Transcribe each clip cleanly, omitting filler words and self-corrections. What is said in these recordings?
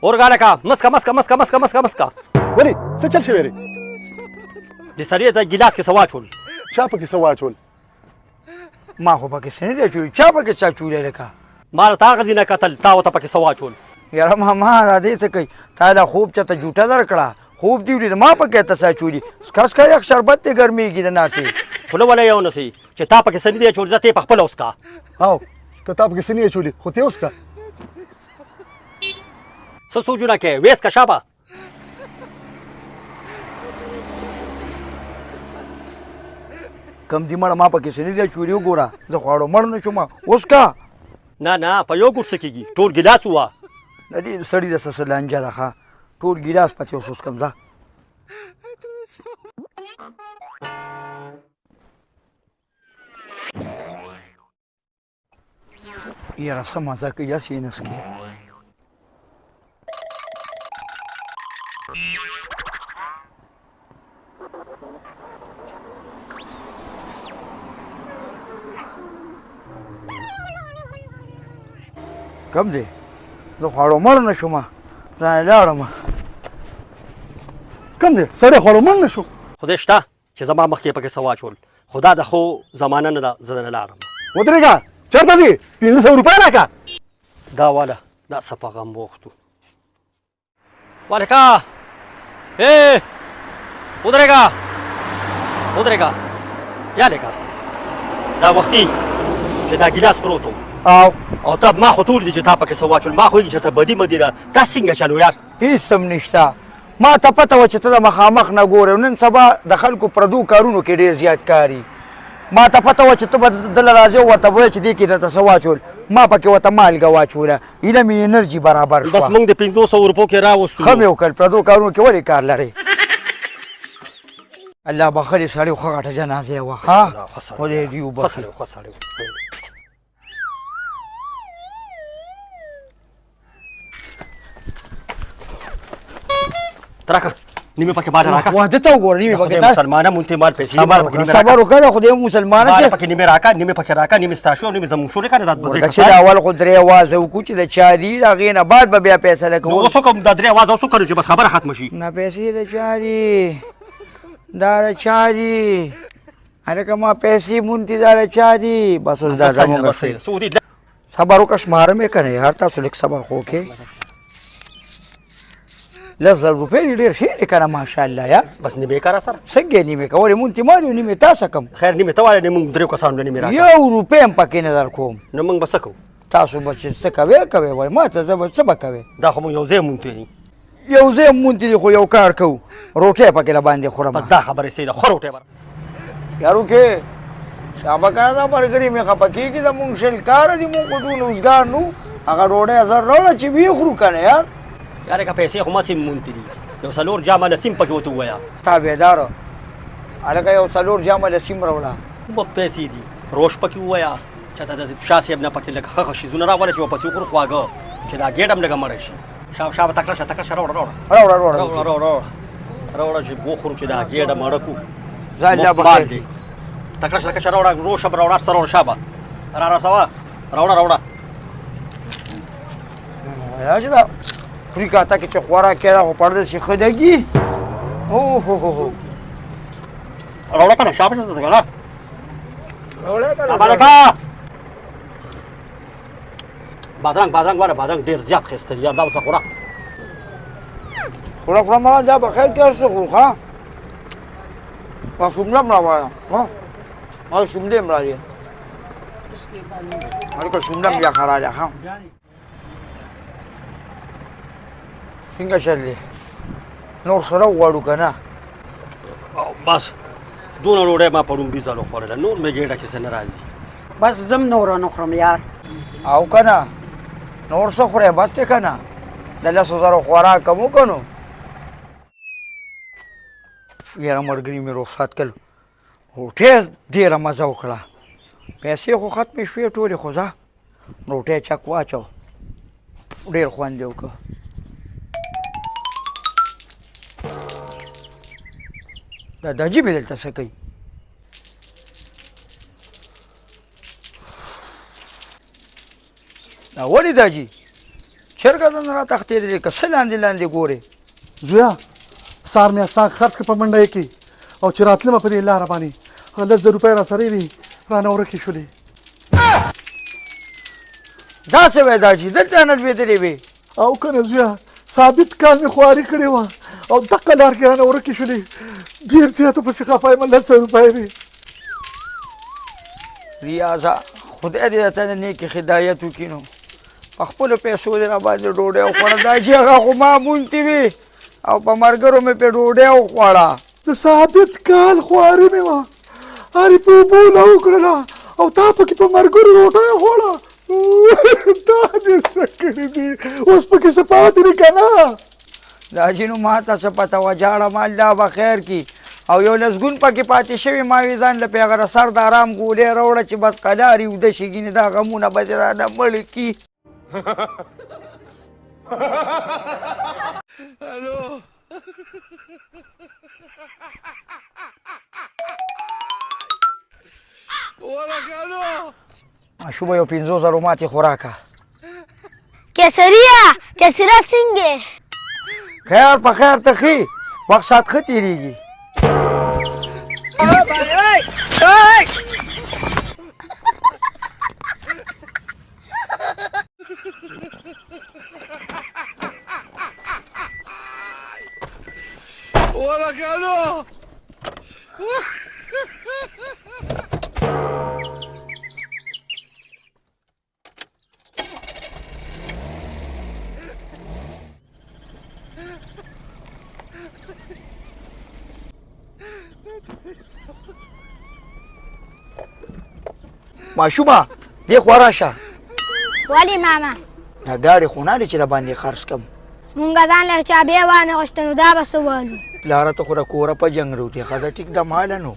اورګانکا مسکا ولې څه چل شوی دی د سړي د ګیلاس کې څه واچول چا پکې څه واچول ما خو پکې څه نه دی چولی چا پکې څه چولی لکه ما له تا غزي نه کتل تا ورته پکې څه واچول یاره ماما دا دې څه کوي تا دا خوب چېرته جوټه درکړه خوب دې ولید ما پکې ته څه چولي سکا یخ شربت دې ګرمېږي د ناسې خوله وله یو نسي چې تا پکې څه نه دی اچول زه ته یې پخپله وسکه او که تا پکې څه نه اچولي خو ته یې وسکه څه سوچونه کوې ویس که شابه کم دې مړه ما پکې څه نه دی چولي وګوره زه خواړو مړ نه شوم اوس کا نه په یو ګوټ څه کېږي ټول ګیلاس ووه د دې سړي د څه لانجه ده ښه ټول ګیلاس پسې اوس وسکم ځه یاره څه مزه کوي هسې یې نسکې کم دی زه خواړو مړ نه شوم ځان یې لاړم کم دی سړی خوړو مړ نه شو خدای شته چې زما مخکې پکې څه واچول خو دا د خو زمانه نه ده زه نه لاړم ودرېږه چېرته ځې 500 روپۍ راکړه دا واله دا څه په غم بوخت و والکا ودرېږه یا لکه دا وختي چې دا ګیلاس پروت و او ته ما خو ټول دي چې تا پکې څه واچول ما خو چې ته بدي مدي ده تا څنګه چلو یار هېڅ هم نشته ما ته پته وه چې ته د مخامخ نه ګورې نن سبا د خلکو پردو کارونو کې ډېر زیات کاري ما ته پته وه چې ته به دله راځې او ورته به وایې چې دې کې درته څه واچول ما پکې ورته مالګه واچوله ایله مې انرژي برابر شوه بس موږ د 500 روپو کې راوستو ښه مې وکړل پردو کارونو کې ولې کار لرې الله بخلي سړی خو غټه جنازه یې وه ښه خدای دې وبخلي تراکه نیمه پکې باندې راکا واده ته وګوره نیمه پکې مسلمانه مونته مال پیسې مال پکې نیمه صبر وکړه خدای مسلمانه چې پکې نیمه راکا نیمه پکې راکا نیمه ستاسو نیمه زموږ شوري کنه دات بده چې اول خو درې आवाज وکړو چې د چاري هغې نه بعد به بیا فیصله کوو اوس کوم د درې आवाज اوس کړو چې بس خبره ختم شي نه پیسې د چاري دا چاري هرکه ما پیسې مونږ دا چاري بس اوس دا زموږ سعودي صبر وکړه شماره مې کنه یار تاسو لږ صبر خو کې 10,000 روپۍ ډېر ښې دی که نه ماشاءالله یار بس نیمه کاره سره څنګه یې نیمې کولې مونږ ته مال یو نیمې تاسو کم خیر نیمه ته وایه موږ درېو کسانو له نیمې راکړه 1 روپۍ هم پکې نه در کوم نو موږ به څه کوو تاسو به چې څه کوئ وایي ما ته زه به څه به کوئ دا خو موږ یو ځای مونږ ته یو ځای مونږ ته خو یو کار کوو روټۍ پکې له باندې خورم بس دا خبرې صحیح ده خو روټۍ به یارو کې شابه کنه دا ملګري مې خفه کېږي زمونږ شل کاره دي مونږ خو دونه اوزګار نو هغه ډوډۍ 1000 راوړه چې ویې خورو که نه یار یاره که پیسې خو ماسې مونږ ته دي یو څلور جامه لسیم پکې ورته ووایه تابعداره هلکه یو 4 جامه لسیم راوړه بہت پیسې دي روش پکې ووایه چې ته د شاه صاحب نه پکې لږ ښه شیزونه راوړه چې ورپسې وخورو خواږه چې دا ګېډ هم لږه مړه شي شابه تکړه شه راوړه چې وخورو چې دا ګېډه مړه کړو ځان الله بخیر تکړه شه راوړه روش هم راوړه سره راوړه شابه سوا راوړه چې دا افریقا ته کې چې خوراک کېده خو پرده شي ښه لګي اوهو راوړه که نه شابه شه که نه بادرنګ واره بادرنګ ډېر زیات ښایسته دي یار دا اوسه خوره خوره مړه دا به خیر کې هر څه خورو ښه شمله هم راوړه شملې هم راځي هلکه شمله هم یخه راځه ښه څنګه چل دی نور سره وغواړو که نه بس دونه ډوډۍ ما پرون 20 ځله وخوړله نور مې ګېډه کې څه نه راځي بس زم نور نه خورم یار او که نه نور څه خورې بس دی که نه د 10,000 خوراک کم وکړو نو یاره ملګري مې رخصت کړل روټۍ ډېره مزه وکړه پیسې خو ختمې شوې ټولې خو ځه روټۍ چک واچو ډېر خوند یې وکړه دا جیبې دلته څه کوي دا ولې دا جي چا چرګه دونه را تښتېدلې که څه لاندې لاندې ګورې زویا سار مې اکسان خرڅ کړ په منډه کې او چې راتلم په دې لاره باندې 10,000 روپۍ را سره وي رانه ورکې شولې دا څه وای دا چې دلته نه لوېدلې وې او کنه زویا ثابت کال مې خواري کړې وه او دقه لار کې رانه ورکې شولې ډېر زیاتو پسې خفه یم 10,000 روپۍ وې ریاضه خدای دې ته نیکې هدایت وکړي نو په خپلو پیسو دې راباندې ډوډۍ وخوړه دا چې هغه خو معمونتې وي او په ملګرو مې پرې ډوډۍ وخوړه د ثابت کال خواري مې وه هرې په اوبو له وکړله او تا پکې په ملګرو روټۍ وخوړه دا دې څه کړي دي اوس پکې څه پاتې دي که نه دا چې نو ما ته څه پته وه جاړه ما الله به خیر کړي او یو لسګون پکې پاتې شوي ما وي ځان له پېغره سر د ارام ګولۍ راوړه چې بس قلار یې وده شي ګینې دا غمونه به دې رانه مړې کړي ماشومه یو 5,000 ماتې خوراکه کیسریا کیسریا څنګه خیر په خیر ته ښې وخت ساعت ښه تېرېږي ماشومه دې خوا راشه ولی ماما دا ګاډې خو نه دی چې د باندې خرڅ کړم مونږ ځان له چابې وانغوښته نو دا به څه والو پلاره ته خو د کوره په جنګ روتې ښځه ټیک ده ماله نو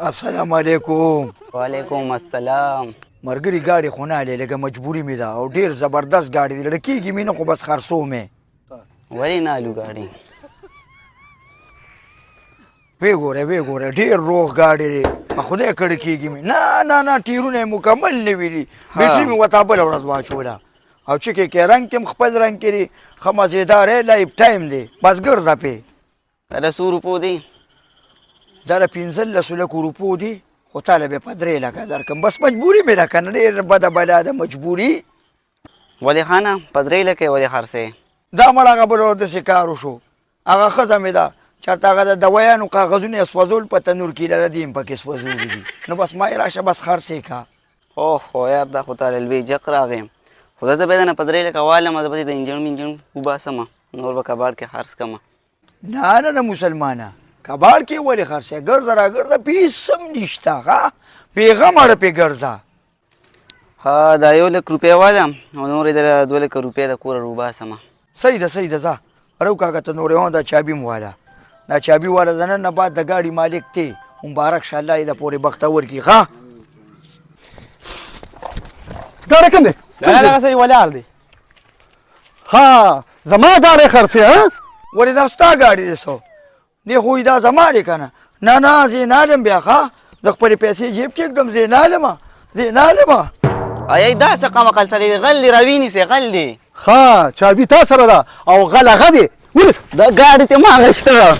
السلام علیکم وعلیکم السلام مرګري ګاډي خو نه هلې لږه مجبوري مې ده او ډېر زبردست ګاډي دی لړه کېږي مې نه خو بس خرڅو مې ولې نه الو ګاډي ویې ګوره ډېر روغ ګاډی دی په خدای کړی کېږي مې نه ټیرونه یې مکمل نوي دي بیټري مې ورته بله ورځ واچوله او چکې کې رنګ کې هم خپل رنګ کې دی ښه مزېدار دی لایف ټایم دی بس ګرځه پې دا 100 روپو دی دا له 15 لکو روپو دي خو تاله به په 3 لکه درکړم بس مجبوري مې ده که نه ډېر بده بلا ده مجبوري ولې خانه په 3 لکه ولې خرڅې دا مړ هغه بل ورته داسې کار وشو هغه ښځه مې ده چېرته هغه د دویانو کاغذونه یې سوځول په تنور کې لره دي هم پکې سوځولي دي نو بس ما یې راشه بس خرڅ یې که اوهو یار دا خو تاله لوی جق راغی خو دا زه بیا نه په 3 لکه والم زه به د انجن منجن وباسمه نور به کباړ کې خرڅ کړمه نه مسلمانه کباړ کې ولې خرڅې ګرځه راګرځه پیس هم نشته ښه بېغه مړه پې ګرځه ها دا 1 لک روپۍ والم او نور یې د 2 لکه روپۍ د کوره وباسمه صحیح ده ځه رو کاکا ته نورې هم دا چابي م واله دا چابي واله د نن نه بعد د ګاډي مالک دی مبارک شه الله یې د پورې بختور کړي ښه ګاډی کوم دی دغه سړي ولاړ دی ها زما ګاډی خرڅې ها ولې دا ستا ګاډي دی سو دی خو دا زما دی که نه زه نه الم بیا ښه د خپلې پیسې جیب کې ږدم زه نه المه ای دا څه قمه قل سړی غل دی راوینیسې غل دی ښه چابي تا سره ده او غل هغه دی ونیسه دا ګاډي ته ما غشته